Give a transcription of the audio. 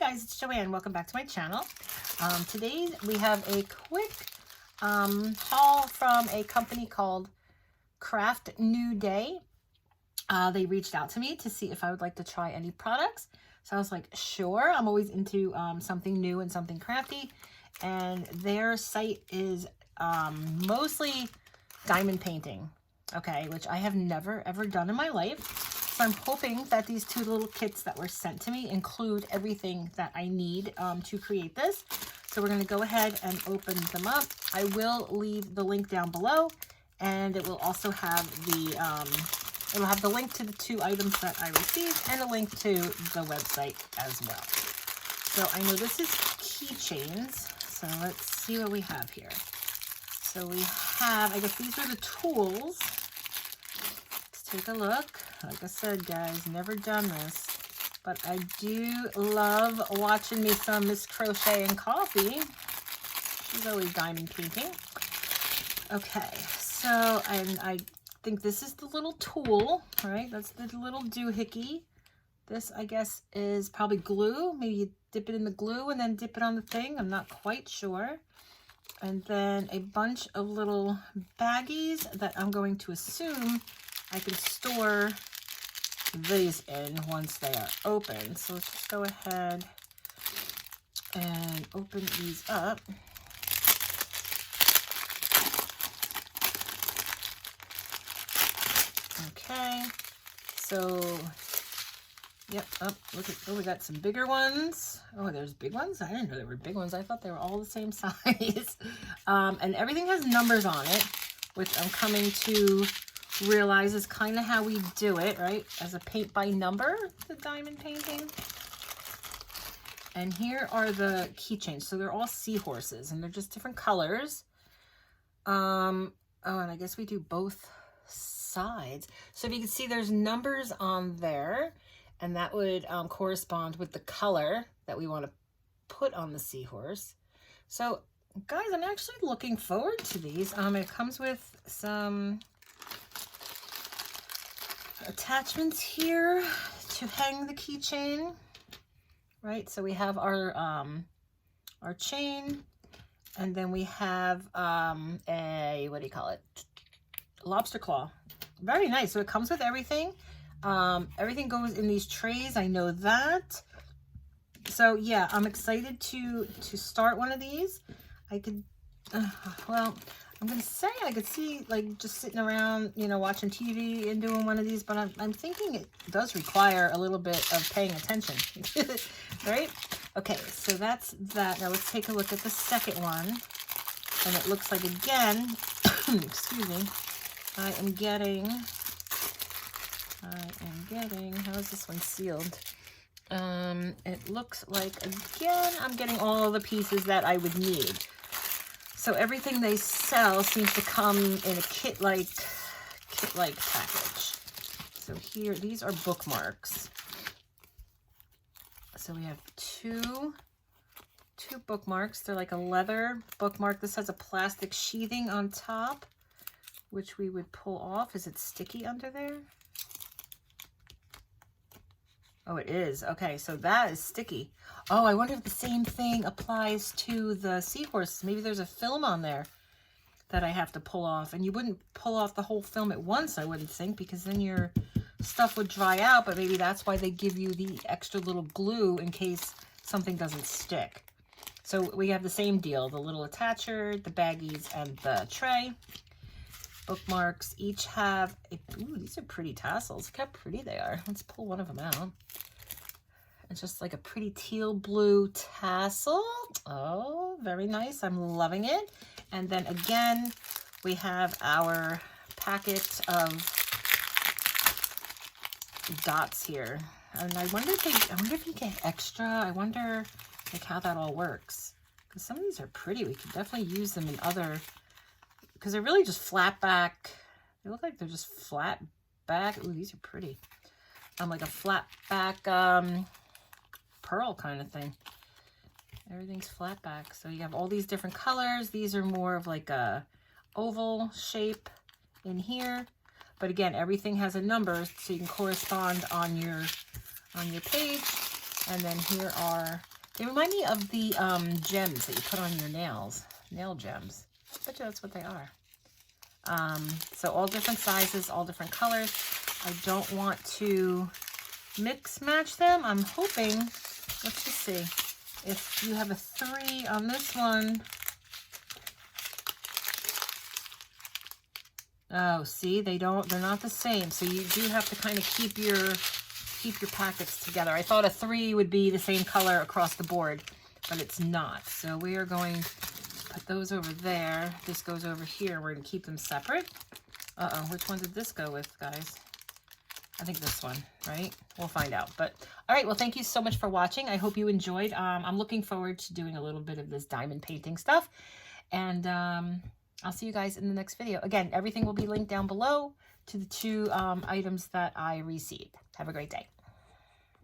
guys, it's Joanne. Welcome back to my channel. Today we have a quick haul from a company called craftday. They reached out to me to see if I would like to try any products. So I was like, sure. I'm always into something new and something crafty. And their site is mostly diamond painting, okay, which I have never ever done in my life. So I'm hoping that these two little kits that were sent to me include everything that I need to create this. So we're going to go ahead and open them up. I will leave the link down below, and it will also have the link to the two items that I received and a link to the website as well. So I know this is Keychains. So let's see what we have here. So we have, I guess these are the tools. Let's take a look. Like I said, guys, never done this, but I do love watching me some Miss Crochet and Coffee. She's always diamond painting. Okay, so I think this is the little tool, right? That's the little doohickey. This, I guess, is probably glue. Maybe you dip it in the glue and then dip it on the thing. I'm not quite sure. And then a bunch of little baggies that I'm going to assume I can store these in once they are open. So let's just go ahead and open these up. Okay, so yep, look at, we got some bigger ones. Oh, there's big ones? I didn't know there were big ones. I thought they were all the same size. And everything has numbers on it, which I'm coming to realize is kind of how we do it, right? As a paint by number, the diamond painting. And here are the keychains. So they're all seahorses, and they're just different colors. Oh, and I guess we do both sides. So if you can see, there's numbers on there, and that would correspond with the color that we want to put on the seahorse. So guys, I'm actually looking forward to these. It comes with some attachments here to hang the keychain, right? So we have our chain, and then we have a, what do you call it, lobster claw. Very nice. So it comes with everything. Everything goes in these trays, I know that. So yeah, I'm excited to start one of these. I could well, I'm gonna say I could see like just sitting around, you know, watching TV and doing one of these, but I'm thinking it does require a little bit of paying attention. Right? Okay, so that's that. Now let's take a look at the second one. And it looks like, again, excuse me, I am getting, how is this one sealed? It looks like, again, I'm getting all the pieces that I would need. So everything they sell seems to come in a kit-like package. So here, these are bookmarks. So we have two bookmarks. They're like a leather bookmark. This has a plastic sheathing on top, which we would pull off. Is it sticky under there? Oh, it is. Okay, so that is sticky. Oh, I wonder if the same thing applies to the seahorse. Maybe there's a film on there that I have to pull off. And you wouldn't pull off the whole film at once, I wouldn't think, because then your stuff would dry out. But maybe that's why they give you the extra little glue in case something doesn't stick. So we have the same deal, the little attacher, the baggies, and the tray. Bookmarks each have a, ooh, these are pretty tassels. Look how pretty they are. Let's pull one of them out. It's just like a pretty teal blue tassel. Oh, very nice. I'm loving it. And then again, we have our packet of dots here. And I wonder if you get extra. I wonder like how that all works. Because some of these are pretty. We could definitely use them in other, because they're really just flat back. They look like they're just flat back. Ooh, these are pretty. Like a flat back pearl kind of thing. Everything's flat back. So you have all these different colors. These are more of like a oval shape in here. But again, everything has a number so you can correspond on your page. And then here are They remind me of the gems that you put on your nails. Nail gems. I bet you that's what they are. So all different sizes, all different colors. I don't want to mix match them. I'm hoping, let's just see, if you have a 3 on this one. Oh, see, they're not the same. So you do have to kind of keep your packets together. I thought a 3 would be the same color across the board, but it's not. So we are going to put those over there. This goes over here. We're going to keep them separate. Uh-oh, which one did this go with, guys? I think this one, right? We'll find out. But all right, well, thank you so much for watching. I hope you enjoyed. I'm looking forward to doing a little bit of this diamond painting stuff. And I'll see you guys in the next video. Again, everything will be linked down below to the 2 items that I received. Have a great day.